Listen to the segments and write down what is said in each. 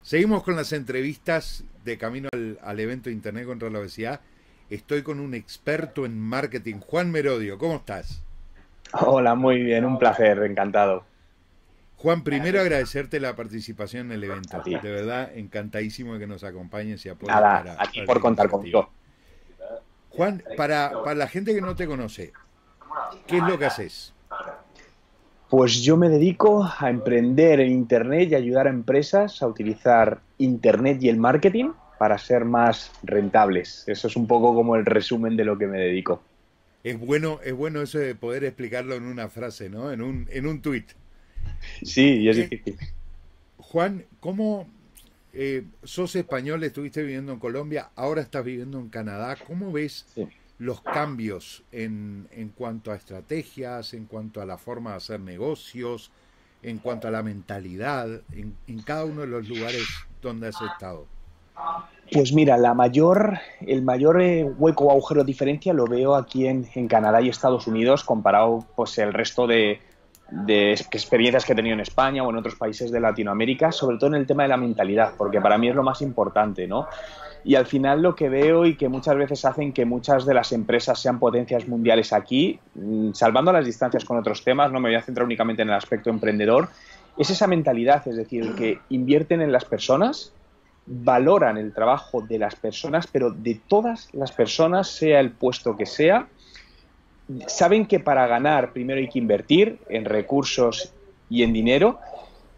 Seguimos con las entrevistas de camino al evento Internet contra la Obesidad. Estoy con un experto en marketing, Juan Merodio. ¿Cómo estás? Hola, muy bien, un placer, encantado. Juan, primero agradecerte la participación en el A evento. ti. De verdad, encantadísimo de que nos acompañes y apoyes Nada, aquí para la por contar iniciativa. conmigo. Juan, para la gente que no te conoce, ¿qué es lo que haces? Pues yo me dedico a emprender en Internet y ayudar a empresas a utilizar Internet y el marketing para ser más rentables. Eso es un poco como el resumen de lo que me dedico. Es bueno eso de poder explicarlo en una frase, ¿no? En un tuit. Sí, y es Eh, difícil. Juan, ¿cómo sos español, estuviste viviendo en Colombia, ahora estás viviendo en Canadá? ¿Cómo ves Sí. los cambios en cuanto a estrategias, en cuanto a la forma de hacer negocios, en cuanto a la mentalidad, en cada uno de los lugares donde has estado? Pues mira, el mayor hueco o agujero de diferencia lo veo aquí en Canadá y Estados Unidos comparado pues el resto de experiencias que he tenido en España o en otros países de Latinoamérica, sobre todo en el tema de la mentalidad, porque para mí es lo más importante, ¿no? Y al final lo que veo y que muchas veces hacen que muchas de las empresas sean potencias mundiales aquí, salvando las distancias con otros temas, no me voy a centrar únicamente en el aspecto emprendedor, es esa mentalidad, es decir, que invierten en las personas, valoran el trabajo de las personas, pero de todas las personas, sea el puesto que sea, saben que para ganar primero hay que invertir en recursos y en dinero.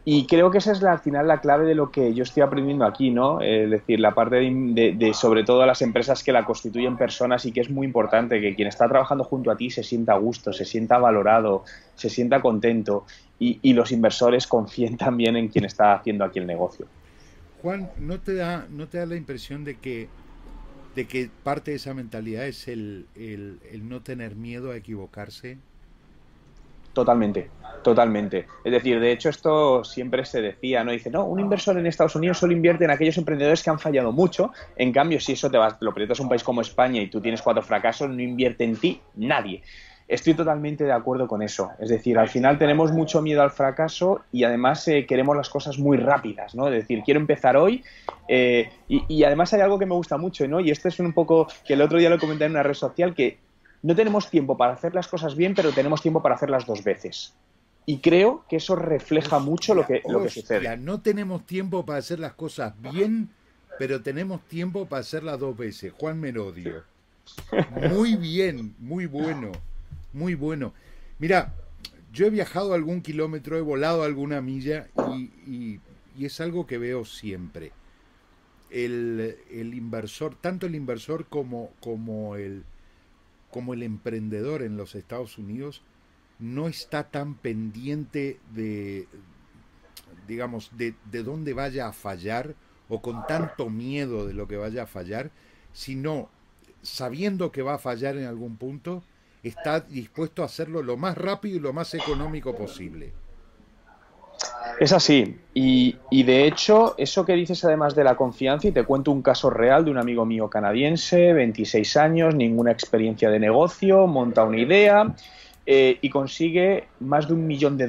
Y creo que esa es al final la clave de lo que yo estoy aprendiendo aquí, ¿no? Es decir, la parte de sobre todo las empresas que la constituyen personas y que es muy importante que quien está trabajando junto a ti se sienta a gusto, se sienta valorado, se sienta contento y los inversores confíen también en quien está haciendo aquí el negocio. Juan, ¿no te da la impresión de que parte de esa mentalidad es el no tener miedo a equivocarse? Totalmente, totalmente. Es decir, de hecho esto siempre se decía, ¿no? Dice, no, un inversor en Estados Unidos solo invierte en aquellos emprendedores que han fallado mucho. En cambio, si eso te vas, lo proyectas a un país como España y tú tienes cuatro fracasos, no invierte en ti nadie. Estoy totalmente de acuerdo con eso. Es decir, al final tenemos mucho miedo al fracaso y además queremos las cosas muy rápidas, ¿no? Es decir, quiero empezar hoy y además hay algo que me gusta mucho, ¿no? Y esto es un poco que el otro día lo comenté en una red social que no tenemos tiempo para hacer las cosas bien, pero tenemos tiempo para hacerlas dos veces. Y creo que eso refleja mucho Hostia, lo que sucede. hostia, no tenemos tiempo para hacer las cosas bien, pero tenemos tiempo para hacerlas dos veces. Juan Merodio. Muy bien, muy bueno, muy bueno. Mira, yo he viajado algún kilómetro, he volado alguna milla y es algo que veo siempre. El inversor, tanto el inversor como el emprendedor en los Estados Unidos, no está tan pendiente digamos, de dónde vaya a fallar o con tanto miedo de lo que vaya a fallar, sino sabiendo que va a fallar en algún punto, está dispuesto a hacerlo lo más rápido y lo más económico posible. Es así. Y de hecho, eso que dices además de la confianza, y te cuento un caso real de un amigo mío canadiense, 26 años, ninguna experiencia de negocio, monta una idea y consigue más de $1 millón de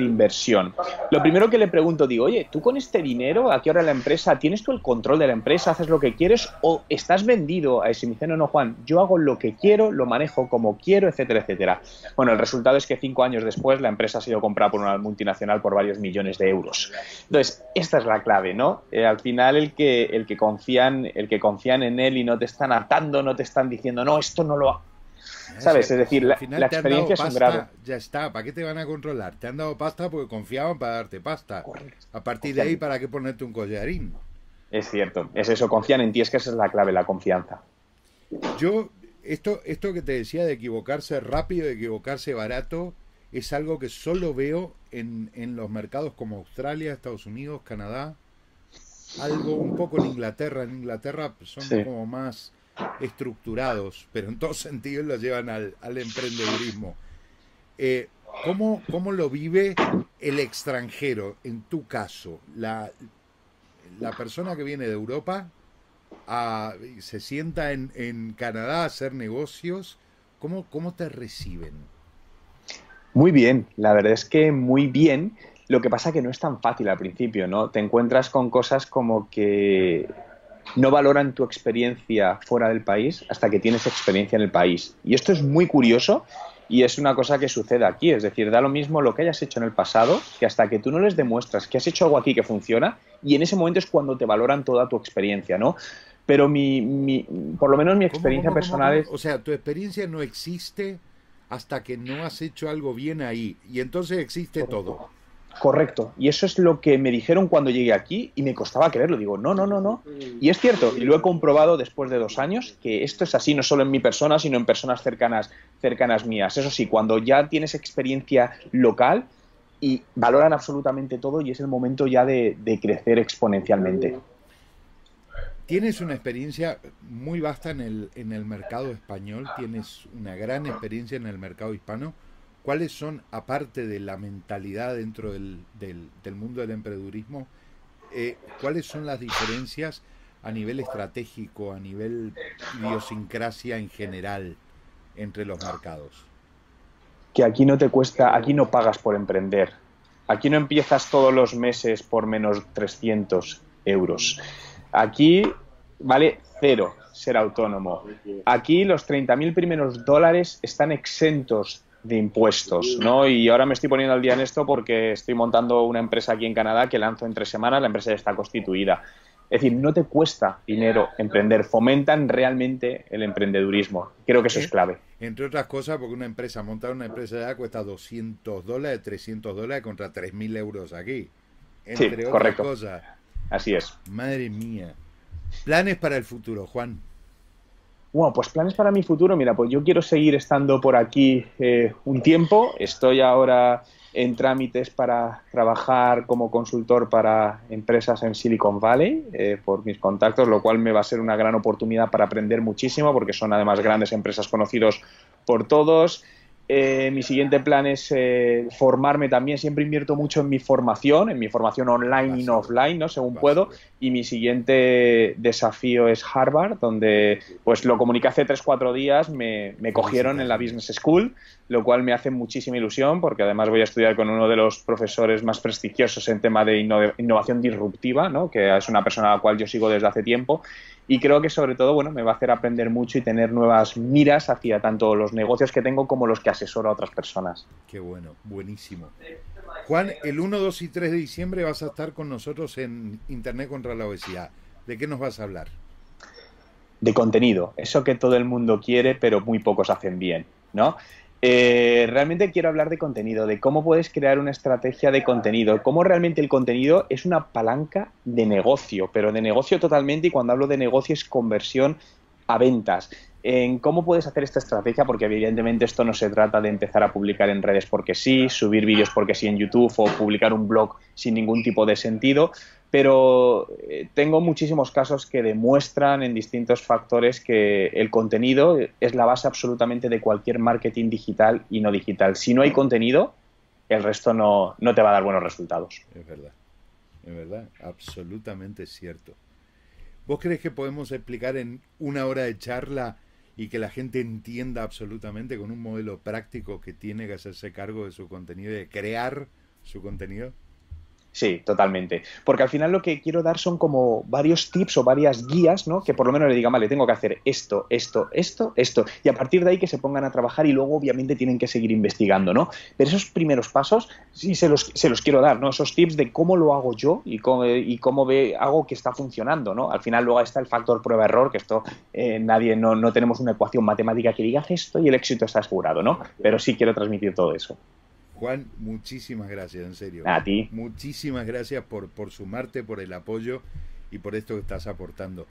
inversión. Lo primero que le pregunto, digo, oye, ¿tú con este dinero, a qué hora la empresa, tienes tú el control de la empresa, haces lo que quieres o estás vendido a ese? Y me dice, no, no, Juan, yo hago lo que quiero, lo manejo como quiero, etcétera, etcétera. Bueno, el resultado es que 5 años después la empresa ha sido comprada por una multinacional por varios millones de euros. Entonces, esta es la clave, ¿no? Al final el que confían en él y no te están atando, no te están diciendo, no, esto no lo... ¿Sabes? Es decir, Si al la final te han dado experiencia es un grado. pasta, ya está. ¿Para qué te van a controlar? Te han dado pasta porque confiaban para darte pasta. Correcto. A partir de Confían ahí, en ti. ¿para qué ponerte un collarín? Es cierto, es eso, confían en ti, es que esa es la clave, la confianza. Yo, esto que te decía de equivocarse rápido, de equivocarse barato, es algo que solo veo en los mercados como Australia, Estados Unidos, Canadá, algo un poco en Inglaterra. En Inglaterra son Sí. como más estructurados, pero en todos sentidos lo llevan al emprendedurismo. ¿Cómo lo vive el extranjero, en tu caso? La persona que viene de Europa se sienta en Canadá a hacer negocios. ¿Cómo te reciben? Muy bien, la verdad es que muy bien. Lo que pasa que no es tan fácil al principio, ¿no? Te encuentras con cosas como que no valoran tu experiencia fuera del país hasta que tienes experiencia en el país. Y esto es muy curioso y es una cosa que sucede aquí. Es decir, da lo mismo lo que hayas hecho en el pasado, que hasta que tú no les demuestras que has hecho algo aquí que funciona, y en ese momento es cuando te valoran toda tu experiencia, ¿no? Pero por lo menos mi experiencia personal es... O sea, tu experiencia no existe hasta que no has hecho algo bien ahí. Y entonces existe todo. Correcto. Y eso es lo que me dijeron cuando llegué aquí y me costaba creerlo. Digo, no, no, no, no. Y es cierto, y lo he comprobado después de 2 años, que esto es así no solo en mi persona, sino en personas cercanas mías. Eso sí, cuando ya tienes experiencia local y valoran absolutamente todo y es el momento ya de crecer exponencialmente. Tienes una experiencia muy vasta en el mercado español, tienes una gran experiencia en el mercado hispano. ¿Cuáles son, aparte de la mentalidad dentro del mundo del emprendedurismo, cuáles son las diferencias a nivel estratégico, a nivel idiosincrasia en general entre los mercados? Que aquí no te cuesta, aquí no pagas por emprender. Aquí no empiezas todos los meses por menos 300 euros. Aquí vale 0 ser autónomo. Aquí los 30.000 primeros dólares están exentos de impuestos, ¿no? Y ahora me estoy poniendo al día en esto porque estoy montando una empresa aquí en Canadá que lanzo en 3 semanas, la empresa ya está constituida. Es decir, no te cuesta dinero emprender, fomentan realmente el emprendedurismo. Creo que eso es clave. Entre otras cosas, porque montar una empresa ya cuesta $200, $300 contra 3.000 euros aquí. Entre sí, otras correcto. Cosas. Así es. Madre mía. ¿Planes para el futuro, Juan? Bueno, pues planes para mi futuro, mira, pues yo quiero seguir estando por aquí un tiempo. Estoy ahora en trámites para trabajar como consultor para empresas en Silicon Valley por mis contactos, lo cual me va a ser una gran oportunidad para aprender muchísimo porque son además grandes empresas conocidos por todos. Mi siguiente plan es formarme también. Siempre invierto mucho en mi formación online y offline, ¿no? Según puedo. Y mi siguiente desafío es Harvard, donde pues lo comuniqué hace 3-4 días, me cogieron en la Business School, lo cual me hace muchísima ilusión porque además voy a estudiar con uno de los profesores más prestigiosos en tema de innovación disruptiva, ¿no? Que es una persona a la cual yo sigo desde hace tiempo. Y creo que sobre todo, bueno, me va a hacer aprender mucho y tener nuevas miras hacia tanto los negocios que tengo como los que asesoro a otras personas. Qué bueno, buenísimo. Juan, el 1, 2 y 3 de diciembre vas a estar con nosotros en Internet contra la Obesidad. ¿De qué nos vas a hablar? De contenido, eso que todo el mundo quiere, pero muy pocos hacen bien, ¿no? Realmente quiero hablar de contenido, de cómo puedes crear una estrategia de contenido, cómo realmente el contenido es una palanca de negocio, pero de negocio totalmente, y cuando hablo de negocio es conversión a ventas. En cómo puedes hacer esta estrategia, porque evidentemente esto no se trata de empezar a publicar en redes porque sí, subir vídeos porque sí en YouTube o publicar un blog sin ningún tipo de sentido, pero tengo muchísimos casos que demuestran en distintos factores que el contenido es la base absolutamente de cualquier marketing digital y no digital. Si no hay contenido, el resto no te va a dar buenos resultados. Es verdad, absolutamente cierto. ¿Vos crees que podemos explicar en 1 hora de charla y que la gente entienda absolutamente con un modelo práctico que tiene que hacerse cargo de su contenido y de crear su contenido? Sí, totalmente. Porque al final lo que quiero dar son como varios tips o varias guías, ¿no? Que por lo menos le digan, vale, tengo que hacer esto. Y a partir de ahí que se pongan a trabajar y luego obviamente tienen que seguir investigando, ¿no? Pero esos primeros pasos sí se los quiero dar, ¿no? Esos tips de cómo lo hago yo y cómo hago que está funcionando, ¿no? Al final luego está el factor prueba-error, que esto no tenemos una ecuación matemática que diga haz esto y el éxito está asegurado, ¿no? Pero sí quiero transmitir todo eso. Juan, muchísimas gracias, en serio. A ti. Muchísimas gracias por sumarte, por el apoyo y por esto que estás aportando.